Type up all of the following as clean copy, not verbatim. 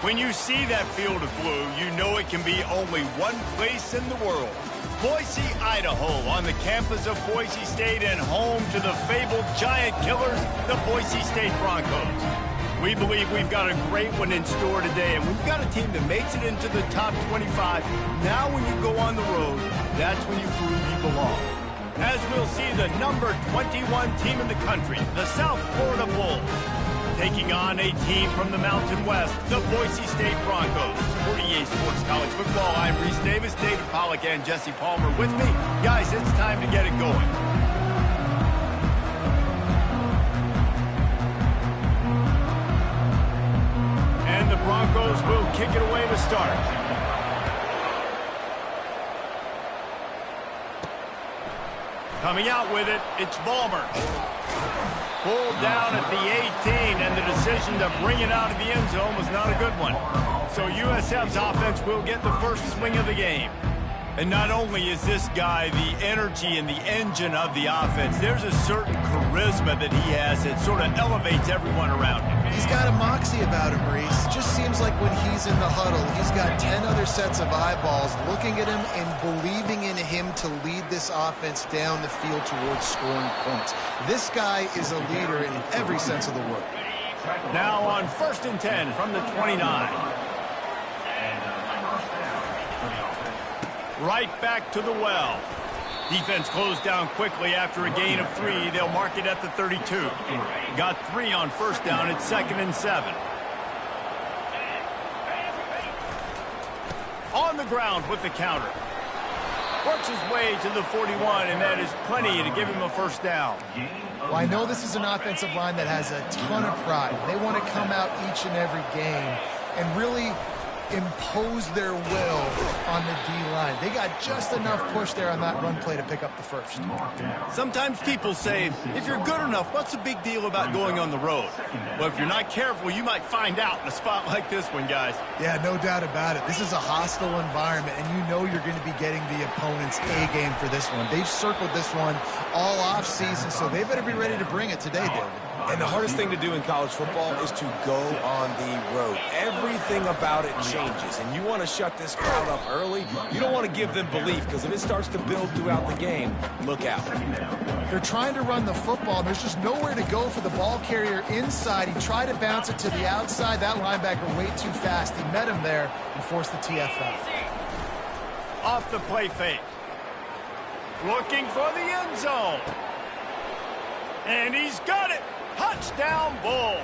When you see that field of blue, you know it can be only one place in the world. Boise, Idaho, on the campus of Boise State and home to the fabled giant killers, the Boise State Broncos. We believe we've got a great one in store today, and we've got a team that makes it into the top 25. Now when you go on the road, that's when you prove you belong. As we'll see the number 21 team in the country, the South Florida Bulls, taking on a team from the Mountain West, the Boise State Broncos. For EA Sports College Football, I'm Reese Davis, David Pollack, and Jesse Palmer with me. Guys, it's time to get it going. And the Broncos will kick it away to start. Coming out with it, it's Balmer. Pulled down at the 18, and the decision to bring it out of the end zone was not a good one. So USF's offense will get the first swing of the game. And not only is this guy the energy and the engine of the offense, there's a certain charisma that he has that sort of elevates everyone around him. He's got a moxie about him, Reese. Just seems like when he's in the huddle, he's got 10 other sets of eyeballs looking at him and believing in him to lead this offense down the field towards scoring points. This guy is a leader in every sense of the word. Now on 1st and 10 from the 29. Right back to the well. Defense closed down quickly after a gain of 3. They'll mark it at the 32. Got 3 on 1st down. It's 2nd and 7. On the ground with the counter. Works his way to the 41, and that is plenty to give him a 1st down. Well, I know this is an offensive line that has a ton of pride. They want to come out each and every game and really impose their will on the D-line. They got just enough push there on that run play to pick up the 1st. Sometimes people say, if you're good enough, what's the big deal about going on the road? Well, if you're not careful, you might find out in a spot like this one, guys. Yeah, no doubt about it. This is a hostile environment, and you know you're going to be getting the opponent's A-game for this one. They've circled this one all off-season, so they better be ready to bring it today, David. And the hardest thing to do in college football is to go on the road. Everything about it changes, and you want to shut this crowd up early. You don't want to give them belief, because if it starts to build throughout the game, look out. They're trying to run the football, and there's just nowhere to go for the ball carrier inside. He tried to bounce it to the outside. That linebacker way too fast. He met him there and forced the TFL. Off the play fake. Looking for the end zone. And he's got it. Touchdown, Bulls.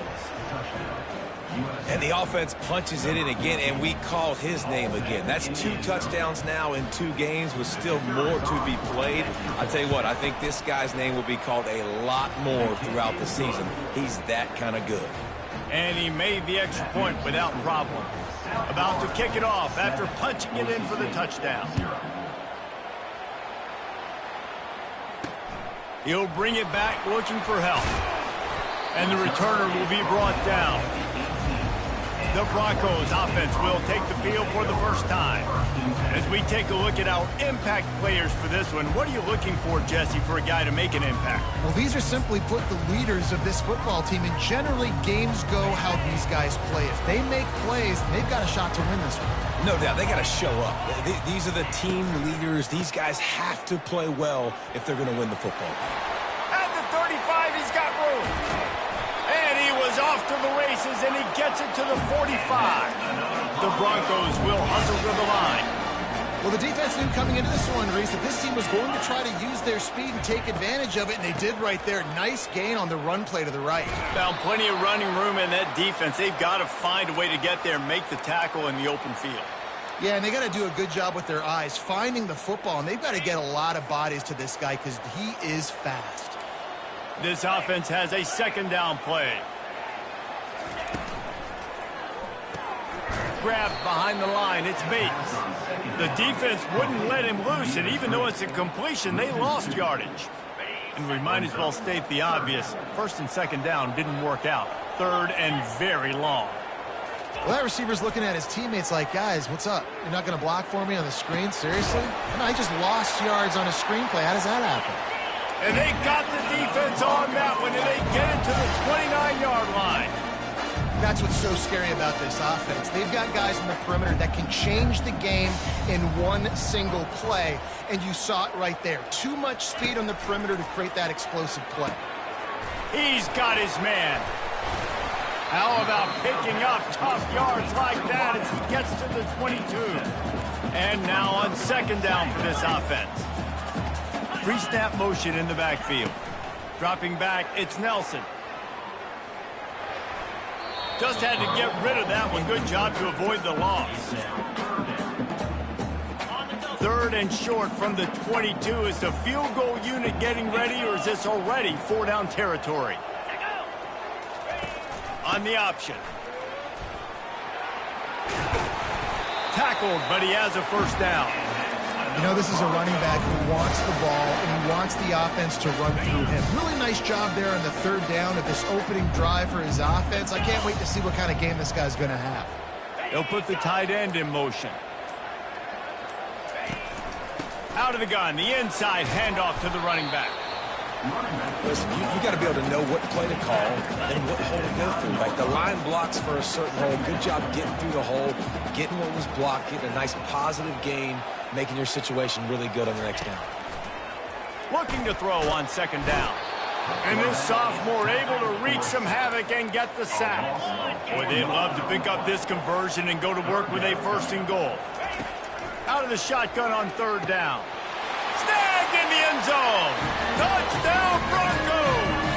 And the offense punches it in again, and we called his name again. That's 2 touchdowns now in 2 games with still more to be played. I tell you what, I think this guy's name will be called a lot more throughout the season. He's that kind of good. And he made the extra point without problem. About to kick it off after punching it in for the touchdown. He'll bring it back looking for help. And the returner will be brought down. The Broncos offense will take the field for the first time. As we take a look at our impact players for this one, what are you looking for, Jesse, for a guy to make an impact? Well, these are simply put the leaders of this football team, and generally games go how these guys play. If they make plays, they've got a shot to win this one. No doubt, they got to show up. These are the team leaders. These guys have to play well if they're going to win the football game. At the 35, he's got room. And he was off to the races, and he gets it to the 45. The Broncos will hustle to the line. Well, the defense knew coming into this one, Reese, that this team was going to try to use their speed and take advantage of it, and they did right there. Nice gain on the run play to the right. Found plenty of running room in that defense. They've got to find a way to get there and make the tackle in the open field. Yeah, and they got to do a good job with their eyes, finding the football, and they've got to get a lot of bodies to this guy because he is fast. This offense has a 2nd down play. Grabbed behind the line, it's Bates. The defense wouldn't let him loose, and even though it's a completion, they lost yardage. And we might as well state the obvious. 1st and 2nd down didn't work out. 3rd and very long. Well, that receiver's looking at his teammates like, guys, what's up? You're not going to block for me on the screen? Seriously? No, he just lost yards on a screenplay. How does that happen? And they got the defense on that one, and they get it to the 29-yard line. That's what's so scary about this offense. They've got guys in the perimeter that can change the game in one single play, and you saw it right there. Too much speed on the perimeter to create that explosive play. He's got his man. How about picking up tough yards like that as he gets to the 22? And now on second down for this offense. Pre-snap motion in the backfield. Dropping back, it's Nelson. Just had to get rid of that one. Good job to avoid the loss. Third and short from the 22. Is the field goal unit getting ready, or is this already four-down territory? On the option. Tackled, but he has a first down. You know, this is a running back who wants the ball and he wants the offense to run through him. Really nice job there on the third down of this opening drive for his offense. I can't wait to see what kind of game this guy's going to have. They'll put the tight end in motion. Out of the gun, the inside handoff to the running back. Listen, you got to be able to know what play to call and what hole to go through. Like the line blocks for a certain hole. Good job getting through the hole, getting what was blocked, getting a nice positive gain, making your situation really good on the next down. Looking to throw on second down. And this sophomore able to wreak some havoc and get the sack. Boy, they'd love to pick up this conversion and go to work with a first and goal. Out of the shotgun on third down. Snagged in the end zone. Touchdown Broncos!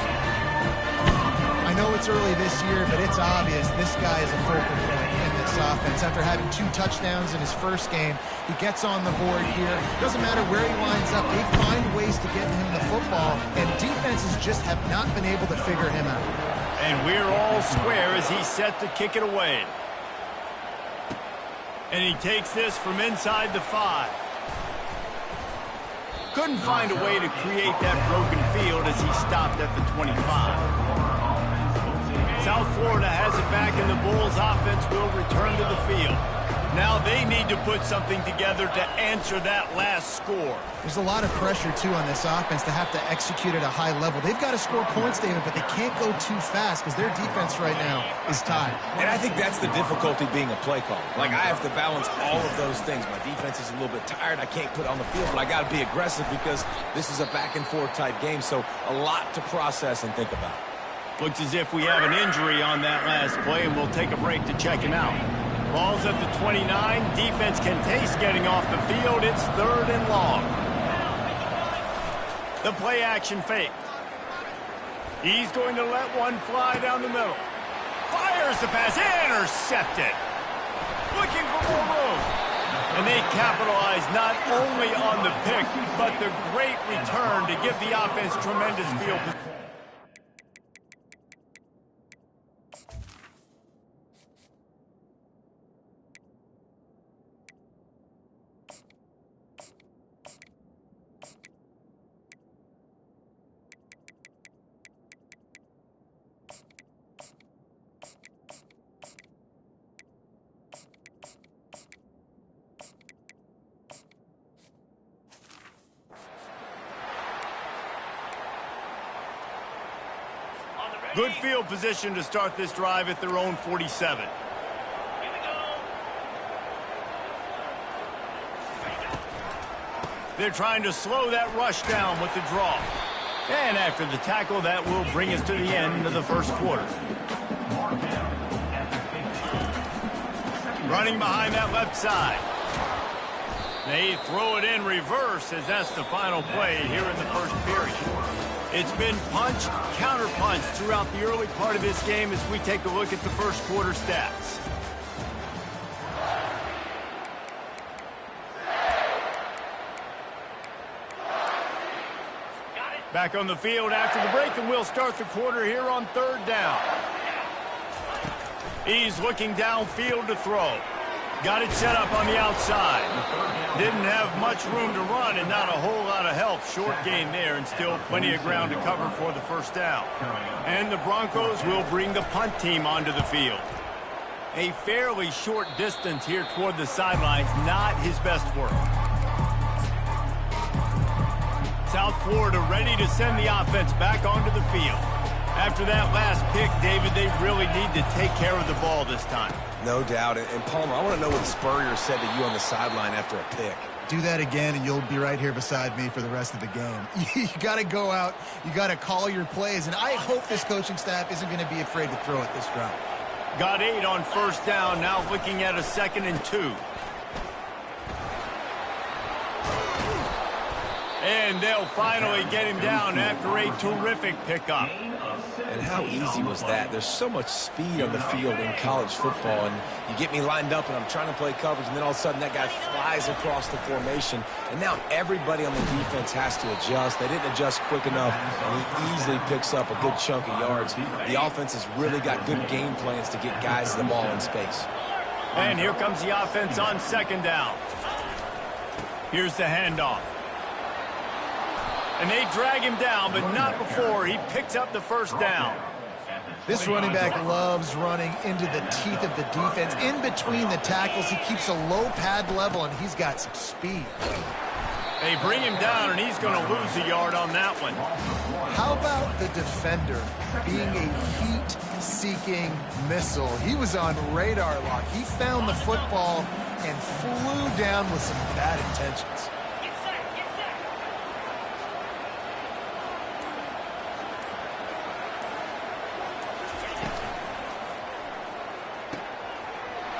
I know it's early this year, but it's obvious this guy is a focal point in this offense. After having 2 touchdowns in his first game, he gets on the board here. Doesn't matter where he lines up, they find ways to get him the football, and defenses just have not been able to figure him out. And we're all square as he's set to kick it away. And he takes this from inside the 5. Couldn't find a way to create that broken field as he stopped at the 25. South Florida has it back, and the Bulls offense will return to the field. Now they need to put something together to answer that last score. There's a lot of pressure, too, on this offense to have to execute at a high level. They've got to score points, David, but they can't go too fast because their defense right now is tied. And I think that's the difficulty being a play caller. Like, I have to balance all of those things. My defense is a little bit tired. I can't put it on the field, but I got to be aggressive because this is a back-and-forth type game, so a lot to process and think about. Looks as if we have an injury on that last play, and we'll take a break to check him out. Ball's at the 29. Defense can taste getting off the field. It's third and long. The play action fake. He's going to let one fly down the middle. Fires the pass. Intercepted. Looking for more room. And they capitalize not only on the pick, but the great return to give the offense tremendous field position. Good field position to start this drive at their own 47. They're trying to slow that rush down with the draw. And after the tackle, that will bring us to the end of the first quarter. Running behind that left side. They throw it in reverse as that's the final play here in the first period. It's been punch, counter-punch throughout the early part of this game as we take a look at the first quarter stats. Back on the field after the break, and we'll start the quarter here on third down. He's looking downfield to throw. Got it set up on the outside. Didn't have much room to run and not a whole lot of help. Short gain there and still plenty of ground to cover for the first down. And the Broncos will bring the punt team onto the field. A fairly short distance here toward the sidelines, not his best work. South Florida ready to send the offense back onto the field. After that last pick, David, they really need to take care of the ball this time. No doubt. And Palmer, I want to know what Spurrier said to you on the sideline after a pick. Do that again, and you'll be right here beside me for the rest of the game. You got to go out. You got to call your plays, and I hope this coaching staff isn't going to be afraid to throw it this drive. Got 8 on first down, now looking at a 2nd and 2. And they'll finally get him down after a terrific pickup. And how easy was that? There's so much speed on the field in college football, and you get me lined up and I'm trying to play coverage, and then all of a sudden that guy flies across the formation, and now everybody on the defense has to adjust. They didn't adjust quick enough, and he easily picks up a good chunk of yards. The offense has really got good game plans to get guys the ball in space. And here comes the offense on 2nd down. Here's the handoff. And they drag him down, but not before he picks up the first down. This running back loves running into the teeth of the defense. In between the tackles, he keeps a low pad level, and he's got some speed. They bring him down, and he's going to lose a yard on that one. How about the defender being a heat-seeking missile? He was on radar lock. He found the football and flew down with some bad intentions.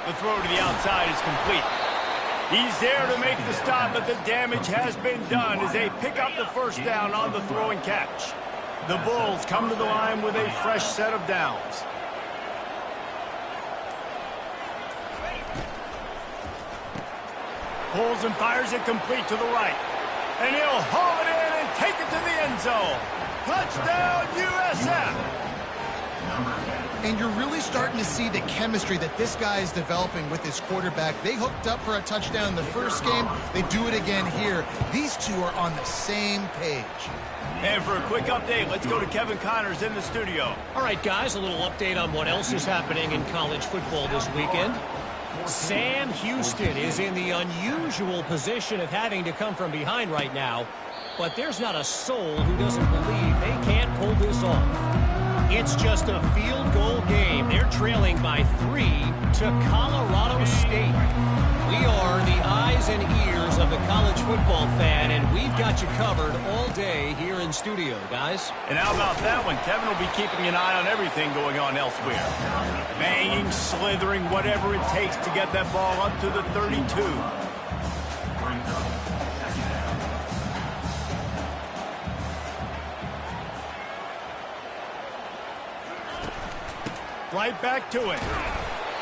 The throw to the outside is complete. He's there to make the stop, but the damage has been done as they pick up the first down on the throw and catch. The Bulls come to the line with a fresh set of downs. Pulls and fires it complete to the right. And he'll haul it in and take it to the end zone. Touchdown, USF! And you're really starting to see the chemistry that this guy is developing with his quarterback. They hooked up for a touchdown in the first game. They do it again here. These two are on the same page. And for a quick update, let's go to Kevin Connors in the studio. All right, guys, a little update on what else is happening in college football this weekend. Sam Houston is in the unusual position of having to come from behind right now, but there's not a soul who doesn't believe they can't pull this off. It's just a field goal game. They're trailing by 3 to Colorado State. We are the eyes and ears of the college football fan, and we've got you covered all day here in studio, guys. And how about that one? Kevin will be keeping an eye on everything going on elsewhere. Banging, slithering, whatever it takes to get that ball up to the 32. Right back to it.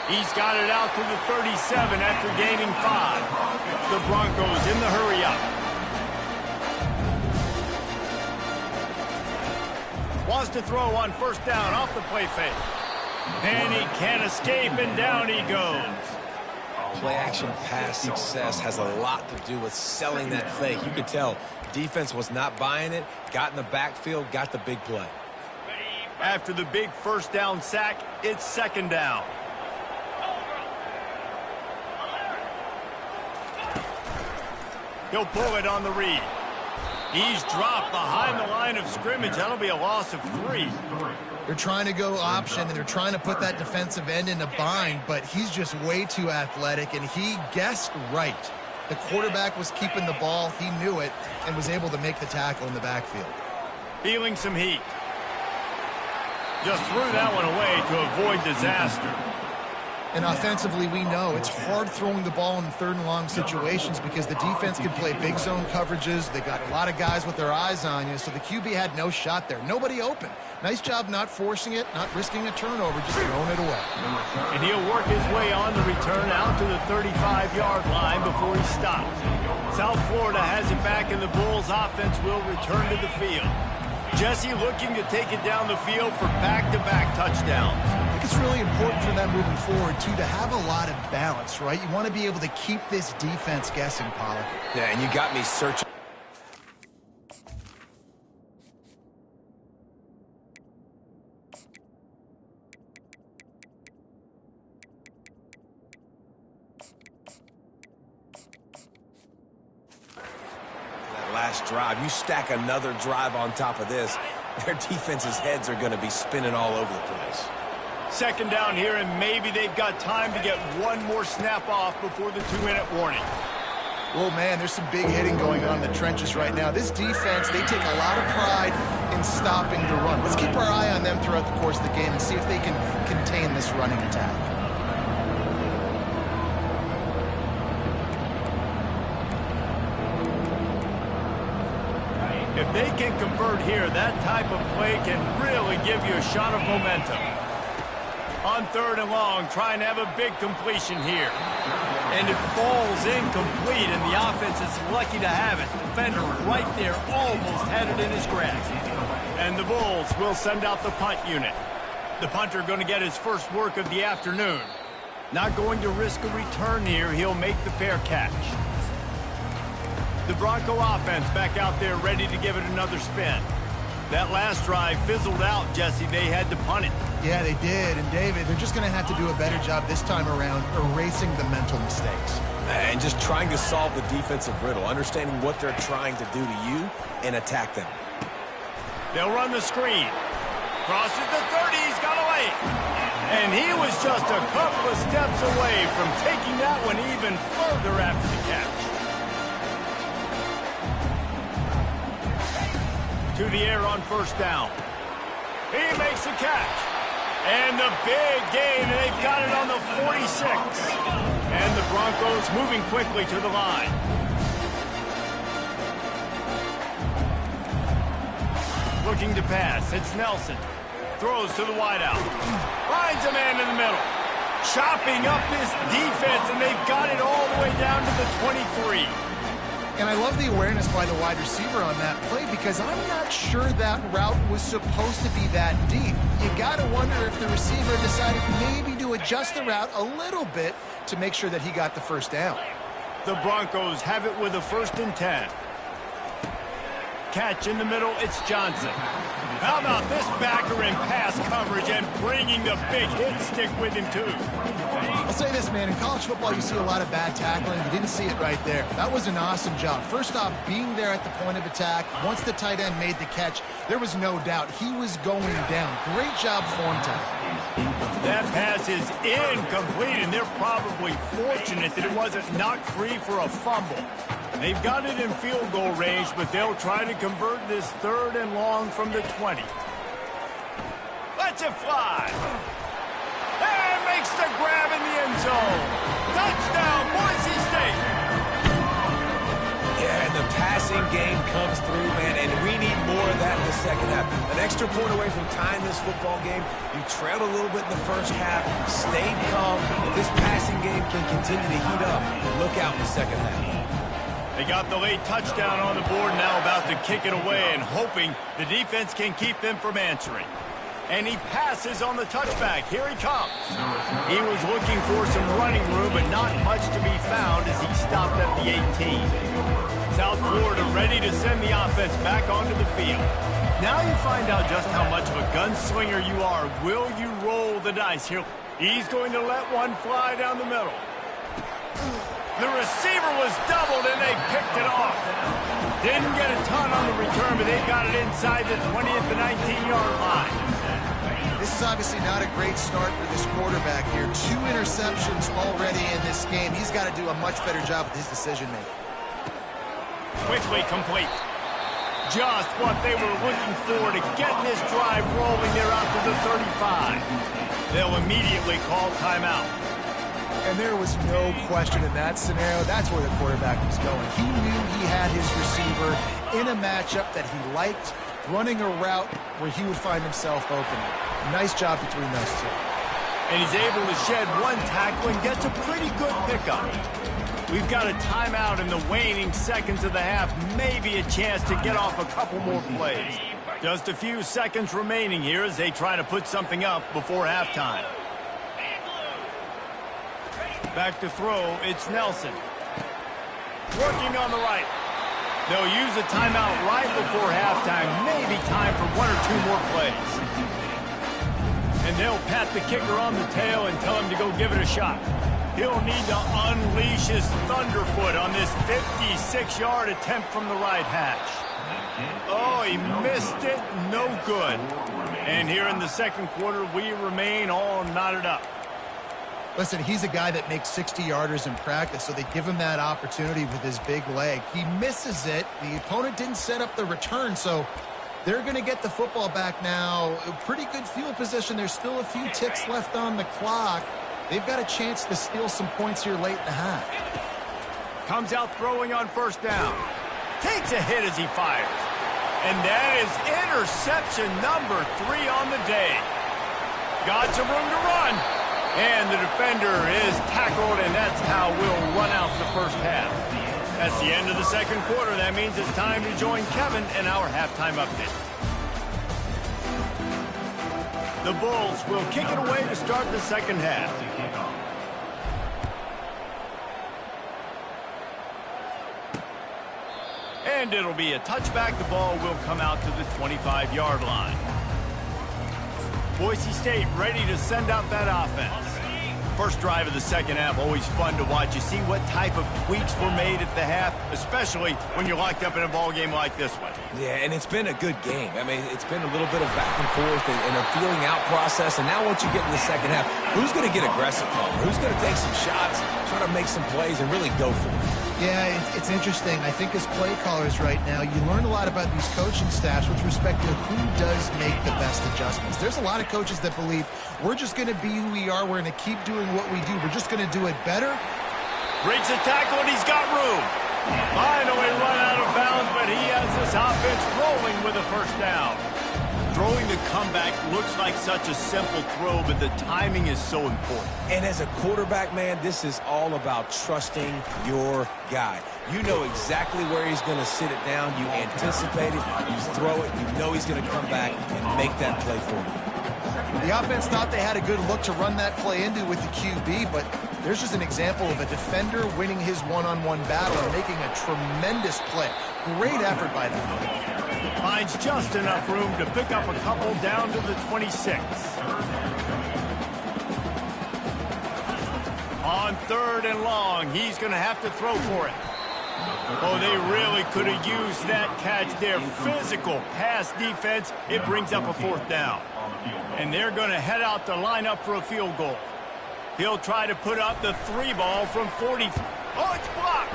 He's got it out to the 37 after gaining 5. The Broncos in the hurry-up. Wants to throw on first down off the play fake. And he can't escape, and down he goes. Play-action pass success has a lot to do with selling that fake. You could tell defense was not buying it, got in the backfield, got the big play. After the big first down sack, it's 2nd down. He'll pull it on the read. He's dropped behind the line of scrimmage. That'll be a loss of 3. They're trying to go option, and they're trying to put that defensive end in a bind, but he's just way too athletic, and he guessed right. The quarterback was keeping the ball. He knew it and was able to make the tackle in the backfield. Feeling some heat. Just threw that one away to avoid disaster. And offensively, we know it's hard throwing the ball in 3rd and long situations because the defense can play big zone coverages. They got a lot of guys with their eyes on you, so the QB had no shot there. Nobody open. Nice job not forcing it, not risking a turnover, just throwing it away. And he'll work his way on the return out to the 35-yard line before he stops. South Florida has it back, and the Bulls offense will return to the field. Jesse looking to take it down the field for back-to-back touchdowns. I think it's really important for them moving forward, too, to have a lot of balance, right? You want to be able to keep this defense guessing, Pollard. Yeah, and you got me searching. Last drive, you stack another drive on top of this, their defense's heads are going to be spinning all over the place. Second down here, and maybe they've got time to get one more snap off before the 2-minute warning. Oh, man, there's some big hitting going on in the trenches right now. This defense, they take a lot of pride in stopping the run. Let's keep our eye on them throughout the course of the game and see if they can contain this running attack. If they can convert here, that type of play can really give you a shot of momentum. On 3rd and long, trying to have a big completion here. And it falls incomplete, and the offense is lucky to have it. Defender right there, almost had it in his grasp. And the Bulls will send out the punt unit. The punter going to get his first work of the afternoon. Not going to risk a return here. He'll make the fair catch. The Bronco offense back out there ready to give it another spin. That last drive fizzled out, Jesse. They had to punt it. Yeah, they did. And, David, they're just going to have to do a better job this time around erasing the mental mistakes. And just trying to solve the defensive riddle, understanding what they're trying to do to you and attack them. They'll run the screen. Crosses the 30. He's got away. And he was just a couple of steps away from taking that one even further after the catch. To the air on 1st down. He makes the catch. And the big gain, and they've got it on the 46. And the Broncos moving quickly to the line. Looking to pass. It's Nelson. Throws to the wideout. Finds a man in the middle. Chopping up this defense, and they've got it all the way down to the 23. And I love the awareness by the wide receiver on that play because I'm not sure that route was supposed to be that deep. You got to wonder if the receiver decided maybe to adjust the route a little bit to make sure that he got the first down. The Broncos have it with a 1st and 10. Catch in the middle, it's Johnson. How about this backer in pass coverage and bringing the big hit stick with him, too? I'll say this, man. In college football, you see a lot of bad tackling. You didn't see it right there. That was an awesome job. First off, being there at the point of attack. Once the tight end made the catch, there was no doubt he was going down. Great job form time. That pass is incomplete, and they're probably fortunate that it wasn't knocked free for a fumble. They've got it in field goal range, but they'll try to convert this 3rd and long from the 20. Lets it fly. And makes the grab in the end zone. Touchdown, Boise State. Yeah, and the passing game comes through, man, and we need more of that in the second half. An extra point away from tying this football game. You trailed a little bit in the first half, stayed calm. If this passing game can continue to heat up, look out in the second half. They got the late touchdown on the board, now about to kick it away and hoping the defense can keep them from answering. And he passes on the touchback. Here he comes. He was looking for some running room, but not much to be found as he stopped at the 18. South Florida ready to send the offense back onto the field. Now you find out just how much of a gunslinger you are. Will you roll the dice here? He's going to let one fly down the middle. The receiver was doubled, and they picked it off. Didn't get a ton on the return, but they got it inside the 20th to 19-yard line. This is obviously not a great start for this quarterback here. 2 interceptions already in this game. He's got to do a much better job with his decision-making. Quickly complete. Just what they were looking for to get this drive rolling. They're out to the 35. They'll immediately call timeout. And there was no question in that scenario. That's where the quarterback was going. He knew he had his receiver in a matchup that he liked, running a route where he would find himself open. Nice job between those two. And he's able to shed one tackle and gets a pretty good pickup. We've got a timeout in the waning seconds of the half. Maybe a chance to get off a couple more plays. Just a few seconds remaining here as they try to put something up before halftime. Back to throw, it's Nelson. Working on the right. They'll use a timeout right before halftime. Maybe time for 1 or 2 more plays. And they'll pat the kicker on the tail and tell him to go give it a shot. He'll need to unleash his thunderfoot on this 56-yard attempt from the right hash. Oh, he They missed it, no good. And here in the second quarter, we remain all knotted up. Listen, he's a guy that makes 60-yarders in practice, so they give him that opportunity with his big leg. He misses it. The opponent didn't set up the return, so they're going to get the football back now. A pretty good field position. There's still a few ticks left on the clock. They've got a chance to steal some points here late in the half. Comes out throwing on first down. Takes a hit as he fires. And that is interception number 3 on the day. Got some room to run. And the defender is tackled, and that's how we'll run out the first half. That's the end of the second quarter. That means it's time to join Kevin in our halftime update. The Bulls will kick it away to start the second half. And it'll be a touchback. The ball will come out to the 25-yard line. Boise State ready to send out that offense. First drive of the second half, always fun to watch. You see what type of tweaks were made at the half, especially when you're locked up in a ball game like this one. Yeah, and it's been a good game. I mean, it's been a little bit of back and forth and a feeling out process. And now once you get in the second half, who's going to get aggressive, Palmer? Who's going to take some shots, try to make some plays, and really go for it? Yeah, it's interesting. I think as play callers right now, you learn a lot about these coaching staffs with respect to who does make the best adjustments. There's a lot of coaches that believe we're just going to be who we are. We're going to keep doing what we do. We're just going to do it better. Breaks the tackle, and he's got room. Finally run out of bounds, but he has this offense rolling with a first down. Throwing the comeback looks like such a simple throw, but the timing is so important. And as a quarterback, man, this is all about trusting your guy. You know exactly where he's going to sit it down. You anticipate it. You throw it. You know he's going to come back and make that play for you. The offense thought they had a good look to run that play into with the QB, but there's just an example of a defender winning his one-on-one battle and making a tremendous play. Great effort by them. Finds just enough room to pick up a couple down to the 26. On third and long, he's going to have to throw for it. Oh, they really could have used that catch there. Physical pass defense. It brings up a fourth down. And they're going to head out to line up for a field goal. He'll try to put up the 3 ball from 40. Oh, it's blocked.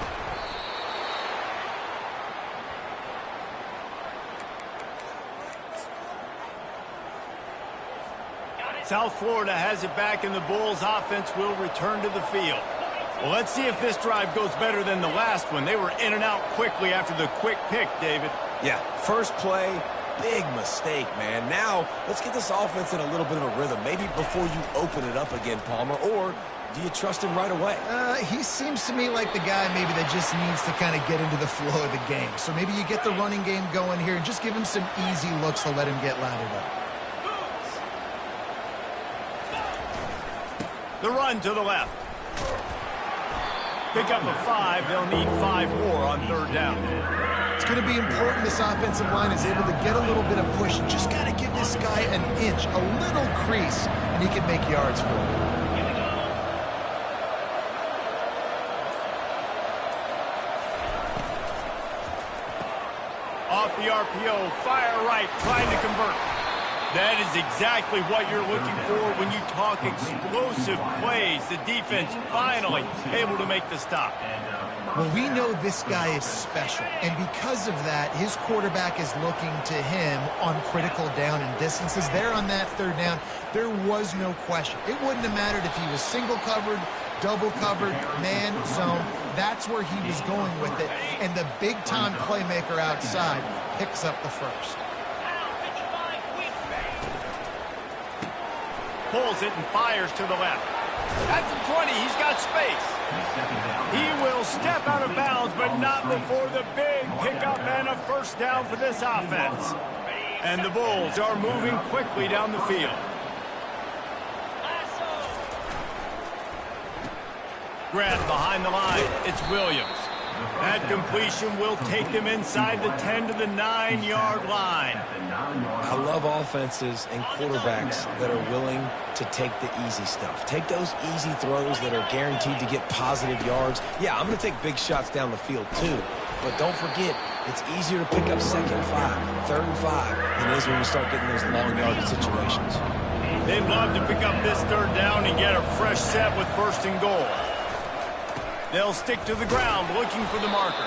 South Florida has it back, and the Bulls offense will return to the field. Well, let's see if this drive goes better than the last one. They were in and out quickly after the quick pick, David. Yeah, first play, big mistake, man. Now, let's get this offense in a little bit of a rhythm. Maybe before you open it up again, Palmer, or do you trust him right away? He seems to me like the guy maybe that just needs to kind of get into the flow of the game. So maybe you get the running game going here and just give him some easy looks to let him get lathered up. The run to the left. Pick up a 5. They'll need 5 more on third down. It's going to be important this offensive line is able to get a little bit of push. Just got to give this guy an inch, a little crease, and he can make yards for it. Off the RPO, fire right, trying to convert. That is exactly what you're looking for when you talk explosive plays. The defense finally able to make the stop. Well, we know this guy is special, and because of that, his quarterback is looking to him on critical down and distances. There on that third down, there was no question. It wouldn't have mattered if he was single covered, double covered, man, zone. That's where he was going with it, and the big-time playmaker outside picks up the first. Pulls it and fires to the left. At the 20, he's got space. He will step out of bounds, but not before the big pickup and a first down for this offense. And the Bulls are moving quickly down the field. Grab behind the line. It's Williams. That completion will take them inside the 10 to the 9-yard line. I love offenses and quarterbacks that are willing to take the easy stuff. Take those easy throws that are guaranteed to get positive yards. Yeah, I'm going to take big shots down the field too. But don't forget, It's easier to pick up 2nd and 5, 3rd and 5 than it is when we start getting those long yardage situations. They'd love to pick up this 3rd down and get a fresh set with 1st and goal. They'll stick to the ground looking for the marker.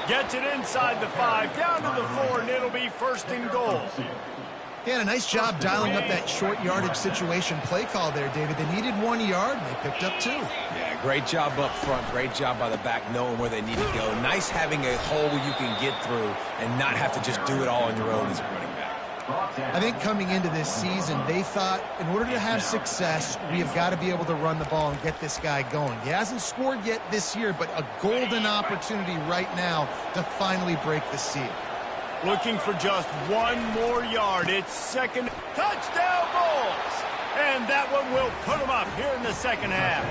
Gets it inside the 5, down to the 4, and it'll be 1st and goal. Yeah, a nice job dialing up that short yardage situation play call there, David. They needed 1 yard, and they picked up 2. Yeah, great job up front. Great job by the back knowing where they need to go. Nice having a hole you can get through and not have to just do it all on your own as a running back. I think coming into this season, they thought in order to have success, we have got to be able to run the ball and get this guy going. He hasn't scored yet this year, but a golden opportunity right now to finally break the seal. Looking for just 1 more yard. It's 2nd. Touchdown Bulls! And that one will put them up here in the 2nd half.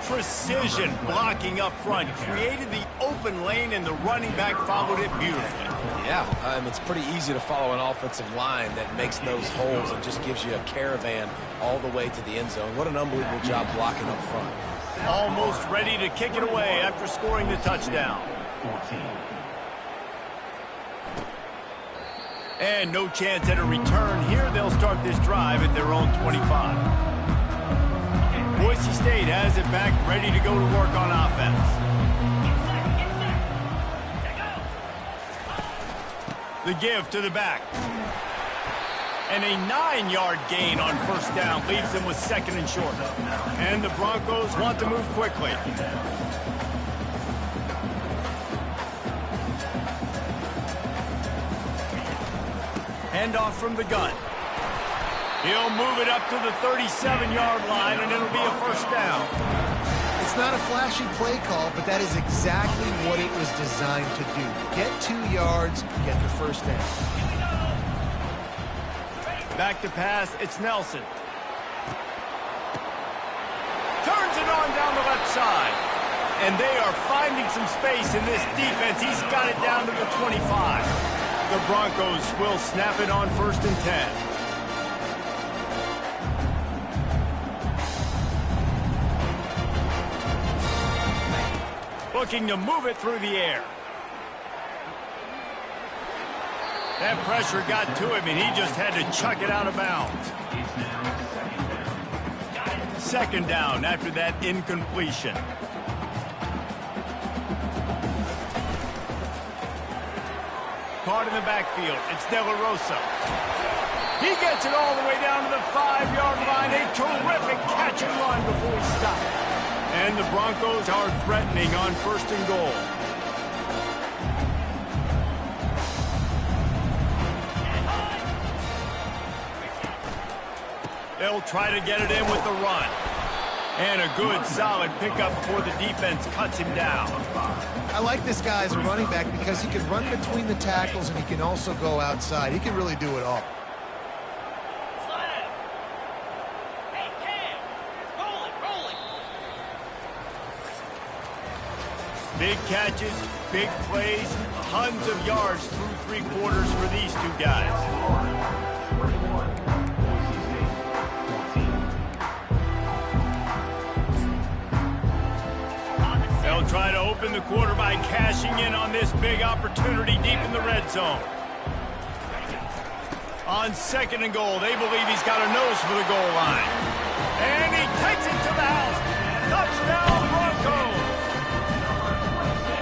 Precision blocking up front. Created the open lane, and the running back followed it beautifully. Yeah, it's pretty easy to follow an offensive line that makes those holes and just gives you a caravan all the way to the end zone. What an unbelievable job blocking up front. Almost ready to kick it away after scoring the touchdown. And no chance at a return here. They'll start this drive at their own 25. Boise State has it back, ready to go to work on offense. The give to the back. And a 9-yard gain on 1st down leaves them with 2nd and short. And the Broncos want to move quickly. Handoff from the gun. He'll move it up to the 37-yard line, and it'll be a 1st down. It's not a flashy play call, but that is exactly what it was designed to do. Get 2 yards, get the 1st down. Back to pass, it's Nelson. Turns it on down the left side. And they are finding some space in this defense. He's got it down to the 25. The Broncos will snap it on 1st and 10. Looking to move it through the air. That pressure got to him, and he just had to chuck it out of bounds. 2nd down after that incompletion. Caught in the backfield. It's De La Rosa. He gets it all the way down to the 5-yard line. A terrific catch and run before he stopped. And the Broncos are threatening on 1st and goal. They'll try to get it in with the run. And a good, solid pickup before the defense cuts him down. I like this guy as a running back because he can run between the tackles and he can also go outside. He can really do it all. Big catches, big plays, tons of yards through 3 quarters for these 2 guys. They'll try to open the quarter by cashing in on this big opportunity deep in the red zone. On 2nd and goal, they believe he's got a nose for the goal line. And he takes it to the house. Touchdown, Broncos!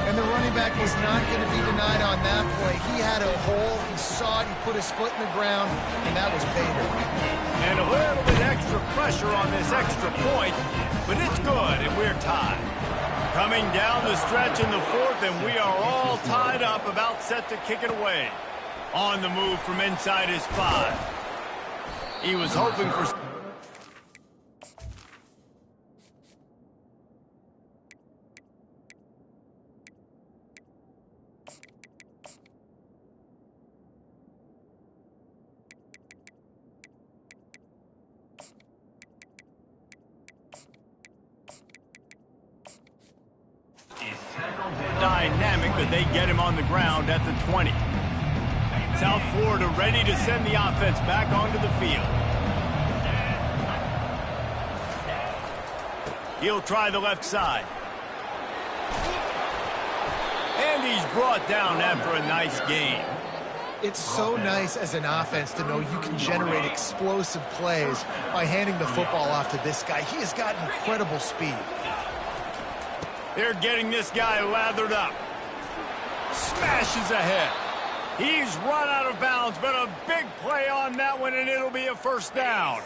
And the running back was not going to be denied on that play. He had a hole, he saw it, he put his foot in the ground, and that was pay dirt. And a little bit extra pressure on this extra point, but it's good, and we're tied. Coming down the stretch in the 4th, and we are all tied up, about set to kick it away. On the move from inside his 5. He was hoping for... Dynamic, but they get him on the ground at the 20. South Florida ready to send the offense back onto the field. He'll try the left side. And he's brought down after a nice game. It's so nice as an offense to know you can generate explosive plays by handing the football off to this guy. He has got incredible speed. They're getting this guy lathered up. Smashes ahead. He's run out of bounds, but a big play on that one, and it'll be a first down.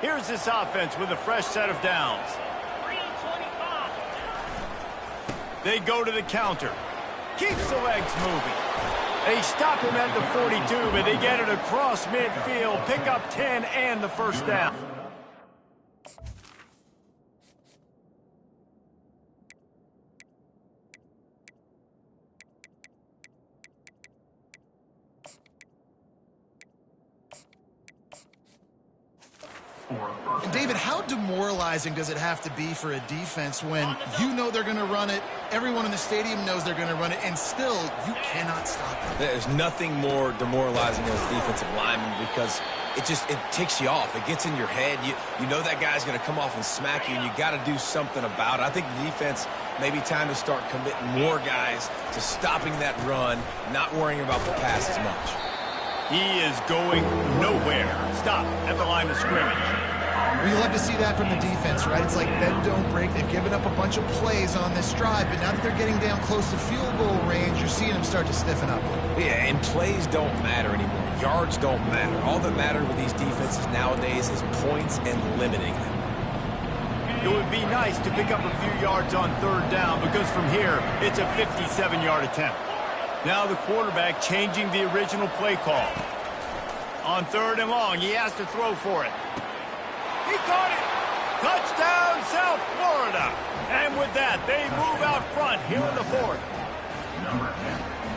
Here's this offense with a fresh set of downs. They go to the counter. Keeps the legs moving. They stop him at the 42, but they get it across midfield. Pick up 10 and the first down. And David, how demoralizing does it have to be for a defense when you know they're going to run it, everyone in the stadium knows they're going to run it, and still you cannot stop it? There's nothing more demoralizing as a defensive lineman because it ticks you off. It gets in your head. You know that guy's going to come off and smack you, and you got to do something about it. I think the defense maybe time to start committing more guys to stopping that run, not worrying about the pass as much. He is going nowhere. Stop at the line of scrimmage. Well, you love to see that from the defense, right? It's like bend, don't break. They've given up a bunch of plays on this drive, but now that they're getting down close to field goal range, you're seeing them start to stiffen up. Yeah, and plays don't matter anymore. Yards don't matter. All that matters with these defenses nowadays is points and limiting them. It would be nice to pick up a few yards on third down because from here, it's a 57-yard attempt. Now the quarterback changing the original play call. On third and long, he has to throw for it. He caught it! Touchdown, South Florida! And with that, they move out front here in the fourth.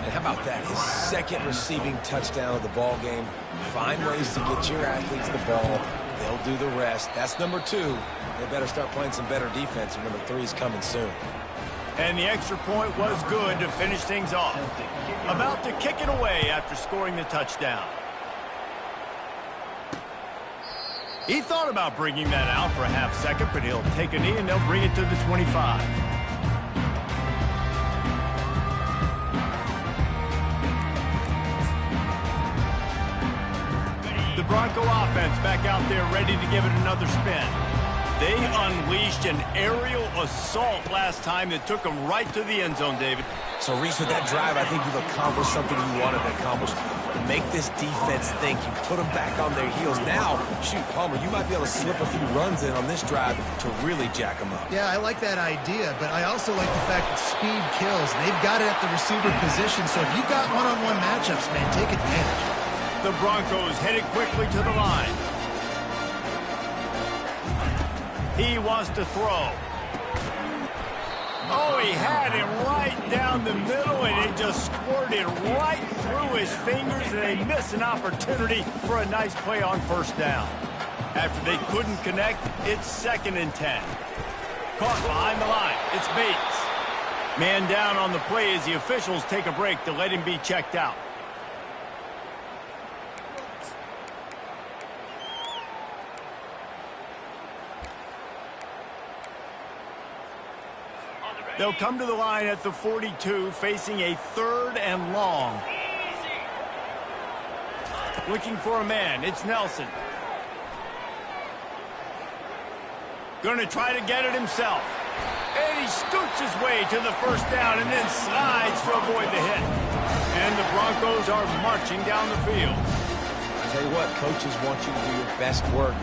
And how about that? His second receiving touchdown of the ball game. Find ways to get your athletes the ball. They'll do the rest. That's number 2. They better start playing some better defense, and number 3 is coming soon. And the extra point was good to finish things off. About to kick it away after scoring the touchdown. He thought about bringing that out for a half second, but he'll take a knee and they'll bring it to the 25. The Bronco offense back out there ready to give it another spin. They unleashed an aerial assault last time that took them right to the end zone, David. So, Reese, with that drive, I think you've accomplished something you wanted to accomplish. Make this defense think. You put them back on their heels. Now, shoot, Palmer, you might be able to slip a few runs in on this drive to really jack them up. Yeah, I like that idea, but I also like the fact that speed kills. And they've got it at the receiver position, so if you've got one-on-one matchups, man, take advantage. The Broncos headed quickly to the line. He wants to throw. Oh, he had him right down the middle, and it just squirted right through his fingers, and they missed an opportunity for a nice play on first down. After they couldn't connect, it's 2nd and 10. Caught behind the line. It's Bates. Man down on the play as the officials take a break to let him be checked out. They'll come to the line at the 42, facing a 3rd and long. Looking for a man. It's Nelson. Going to try to get it himself. And he scoots his way to the first down and then slides to avoid the hit. And the Broncos are marching down the field. I tell you what, coaches want you to do your best work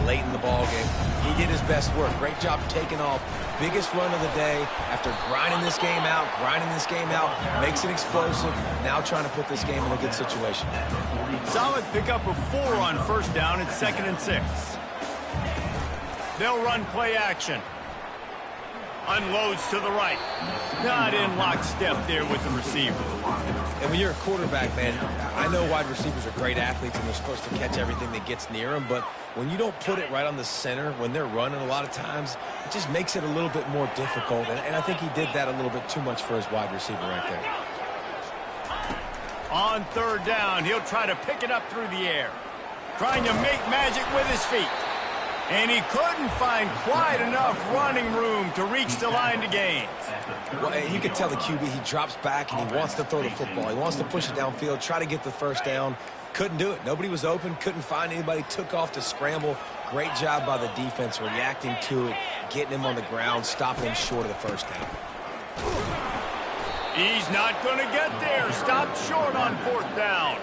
late in the ball game. He did his best work. Great job taking off. Biggest run of the day after grinding this game out, makes it explosive. Now trying to put this game in a good situation. Solid pickup of 4 on first down. It's 2nd and 6. They'll run play action. Unloads to the right. Not in lockstep there with the receiver. And when you're a quarterback, man, I know wide receivers are great athletes and they're supposed to catch everything that gets near them, but when you don't put it right on the center, when they're running a lot of times, it just makes it a little bit more difficult. And I think he did that a little bit too much for his wide receiver right there. On third down, he'll try to pick it up through the air. Trying to make magic with his feet. And he couldn't find quite enough running room to reach the line to gain. Well, and you can tell the QB, he drops back and he wants to throw the football. He wants to push it downfield, try to get the first down. Couldn't do it. Nobody was open, couldn't find anybody, took off to scramble. Great job by the defense reacting to it, getting him on the ground, stopping him short of the first down. He's not going to get there. Stopped short on 4th down.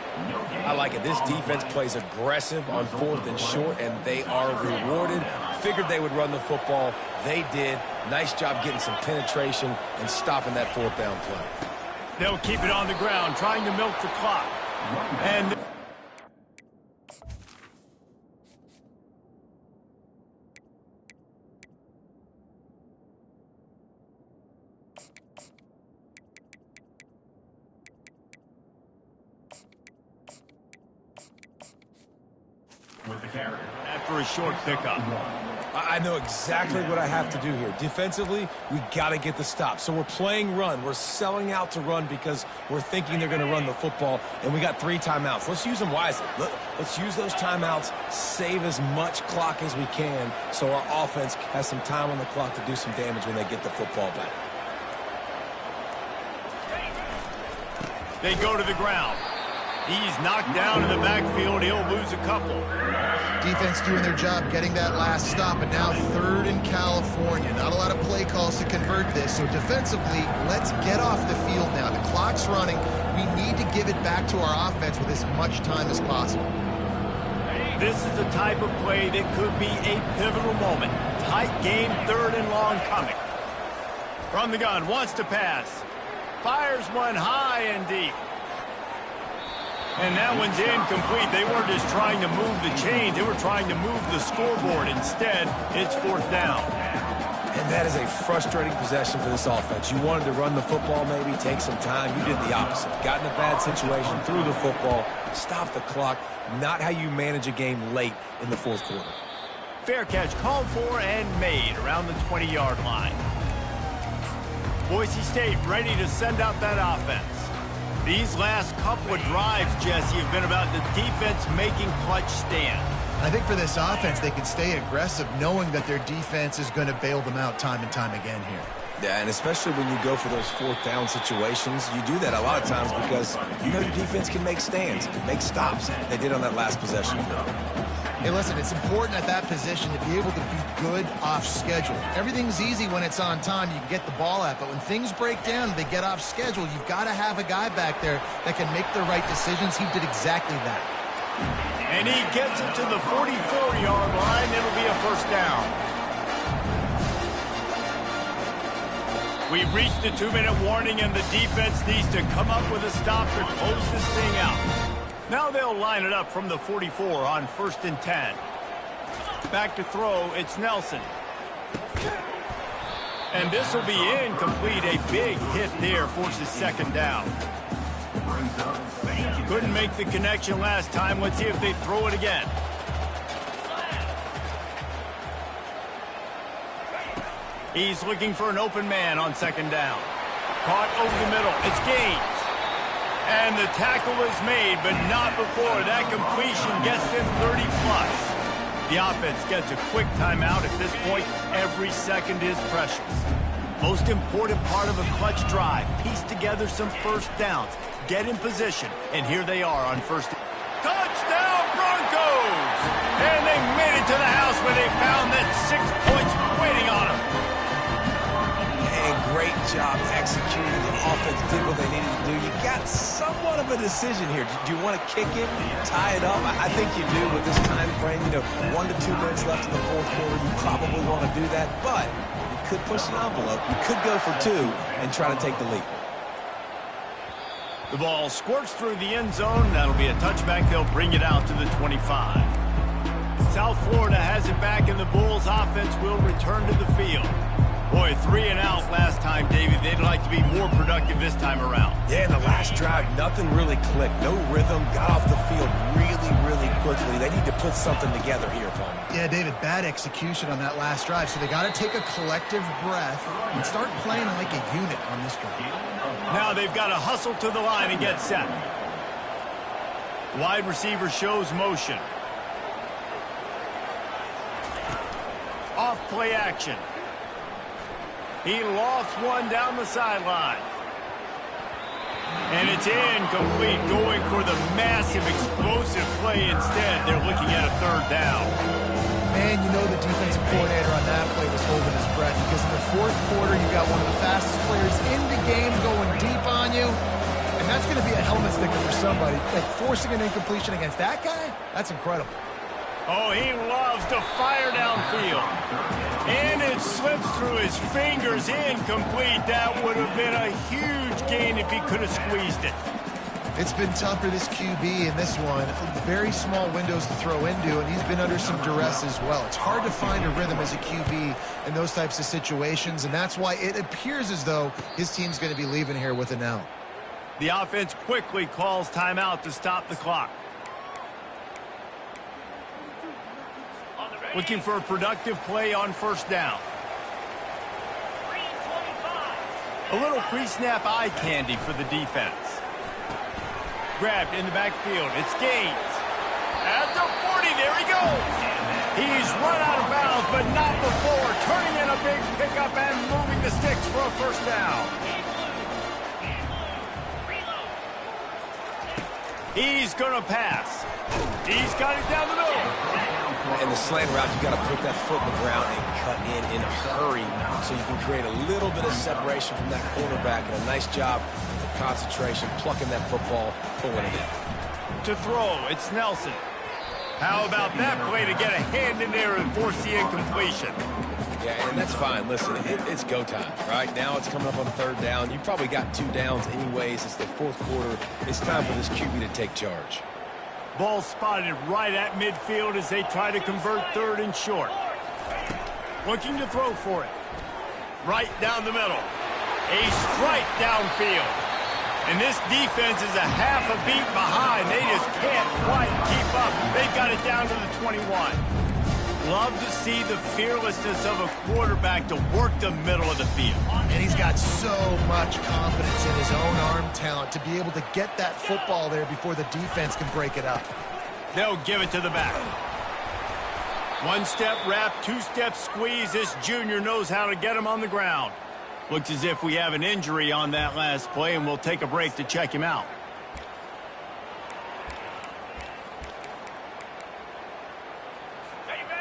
I like it. This defense plays aggressive on 4th and short, and they are rewarded. Figured they would run the football. They did. Nice job getting some penetration and stopping that 4th down play. They'll keep it on the ground, trying to milk the clock. And after a short pickup. I know exactly what I have to do here. Defensively, we got to get the stop. So we're playing run. We're selling out to run because we're thinking they're going to run the football, and we got 3 timeouts. Let's use them wisely. Let's use those timeouts, save as much clock as we can so our offense has some time on the clock to do some damage when they get the football back. They go to the ground. He's knocked down in the backfield. He'll lose a couple. Defense doing their job, getting that last stop, and now 3rd in California. Not a lot of play calls to convert this, so defensively, let's get off the field now. The clock's running. We need to give it back to our offense with as much time as possible. This is the type of play that could be a pivotal moment. Tight game, 3rd and long coming. From the gun, wants to pass. Fires one high and deep. And that one's incomplete. They weren't just trying to move the chains. They were trying to move the scoreboard. Instead, it's 4th down. And that is a frustrating possession for this offense. You wanted to run the football, maybe take some time. You did the opposite. Got in a bad situation, threw the football, stopped the clock. Not how you manage a game late in the 4th quarter. Fair catch called for and made around the 20-yard line. Boise State ready to send out that offense. These last couple of drives, Jesse, have been about the defense making clutch stand. I think for this offense, they can stay aggressive knowing that their defense is going to bail them out time and time again here. Yeah, and especially when you go for those 4th down situations, you do that a lot of times because you know your defense can make stands, can make stops. They did on that last possession. Hey, listen, it's important at that position to be able to be good off schedule. Everything's easy when it's on time. You can get the ball out, but when things break down, they get off schedule. You've got to have a guy back there that can make the right decisions. He did exactly that. And he gets it to the 44-yard line. It'll be a 1st down. We've reached the 2-minute warning, and the defense needs to come up with a stop to close this thing out. Now they'll line it up from the 44 on 1st and 10. Back to throw, it's Nelson. And this will be incomplete. A big hit there forces 2nd down. Couldn't make the connection last time. Let's see if they throw it again. He's looking for an open man on 2nd down. Caught over the middle. It's Gaines. And the tackle is made, but not before. That completion gets them 30-plus. The offense gets a quick timeout. At this point, every second is precious. Most important part of a clutch drive, piece together some 1st downs, get in position, and here they are on 1st. Touchdown, Broncos! And they made it to the house where they found that 6 points waiting on them. And great job executing. The offense did what they needed to do. You got somewhat of a decision here. Do you want to kick it, tie it up? I think you do with this time frame. 1 to 2 minutes left in the 4th quarter. You probably want to do that, but you could push the envelope. You could go for 2 and try to take the lead. The ball squirts through the end zone. That'll be a touchback. They'll bring it out to the 25. South Florida has it back, and the Bulls offense will return to the field. Boy, 3 and out last time, David. They'd like to be more productive this time around. Yeah, in the last drive, nothing really clicked. No rhythm. Got off the field really quickly. They need to put something together here, Paul. Yeah, David, bad execution on that last drive. So they got to take a collective breath and start playing like a unit on this drive. Now they've got to hustle to the line and get set. Wide receiver shows motion. off play action. He lofts one down the sideline. And it's incomplete, going for the massive, explosive play instead. They're looking at a third down. Man, you know the defensive coordinator on that play was holding his breath, because in the fourth quarter, you got one of the fastest players in the game going deep on you, and that's going to be a helmet sticker for somebody. Like, forcing an incompletion against that guy, that's incredible. Oh, he loves to fire downfield. And it slips through his fingers, incomplete. That would have been a huge gain if he could have squeezed it. It's been tough for this QB in this one. Very small windows to throw into, and he's been under some duress as well. It's hard to find a rhythm as a QB in those types of situations, and that's why it appears as though his team's going to be leaving here with an L. The offense quickly calls timeout to stop the clock. Looking for a productive play on first down. A little pre-snap eye candy for the defense. Grabbed in the backfield. It's Gaines. At the 40, there he goes. He's run out of bounds, but not before turning in a big pickup and moving the sticks for a first down. He's going to pass. He's got it down the middle. In the slant route, you got to put that foot in the ground and cut in a hurry so you can create a little bit of separation from that quarterback. And a nice job of concentration, plucking that football, pulling it in. To throw, it's Nelson. How about that play to get a hand in there and force the incompletion? Yeah, and that's fine. Listen, it's go time, right? Now it's coming up on third down. You probably got 2 downs anyways. It's the fourth quarter. It's time for this QB to take charge. Ball spotted right at midfield as they try to convert third and short. Looking to throw for it. Right down the middle. A strike downfield. And this defense is a half a beat behind. They just can't quite keep up. They've got it down to the 21. Love to see the fearlessness of a quarterback to work the middle of the field. And he's got so much confidence in his own arm talent to be able to get that football there before the defense can break it up. They'll give it to the back. 1-step wrap, 2-step squeeze. This junior knows how to get him on the ground. Looks as if we have an injury on that last play, and we'll take a break to check him out.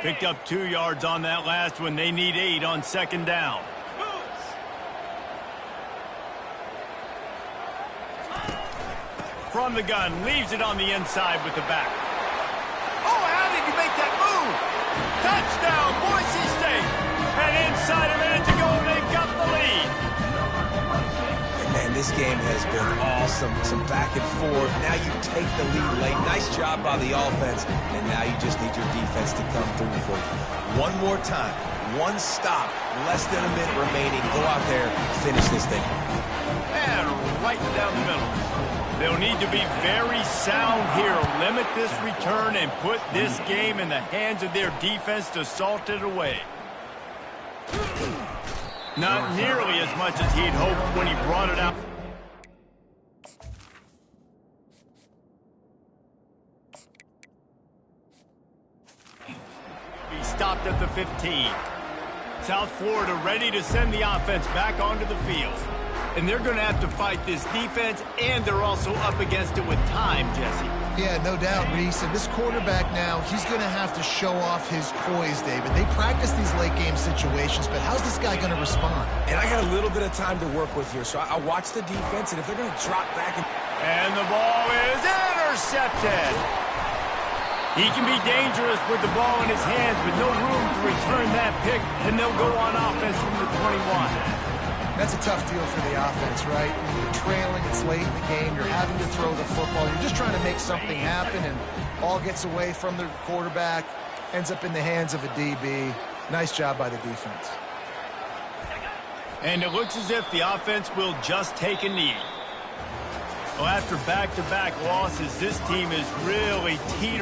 Picked up 2 yards on that last one. They need 8 on second down. From the gun, leaves it on the inside with the back. Oh, how did he make that move? Touchdown, Boise State. And inside a minute to go, they've got the lead. And man, this game has been awesome. Some back and forth. Now you take the lead late. Nice job by the offense. And now you just need your defense to come through for you. One more time. One stop. Less than a minute remaining. Go out there, finish this thing. And right down the middle. They'll need to be very sound here. Limit this return and put this game in the hands of their defense to salt it away. Not nearly as much as he'd hoped when he brought it out. He stopped at the 15. South Florida ready to send the offense back onto the field. And they're going to have to fight this defense, and they're also up against it with time, Jesse. Yeah, no doubt, Reese. And this quarterback now, he's going to have to show off his poise, David. They practice these late-game situations, but how's this guy going to respond? And I got a little bit of time to work with here, so I watch the defense, and if they're going to drop back... And the ball is intercepted. He can be dangerous with the ball in his hands, but no room to return that pick, and they'll go on offense from the 21. That's a tough deal for the offense, right? You're trailing, it's late in the game, you're having to throw the football, you're just trying to make something happen, and all gets away from the quarterback, ends up in the hands of a DB. Nice job by the defense. And it looks as if the offense will just take a knee. Well, after back-to-back losses, this team is really teetering.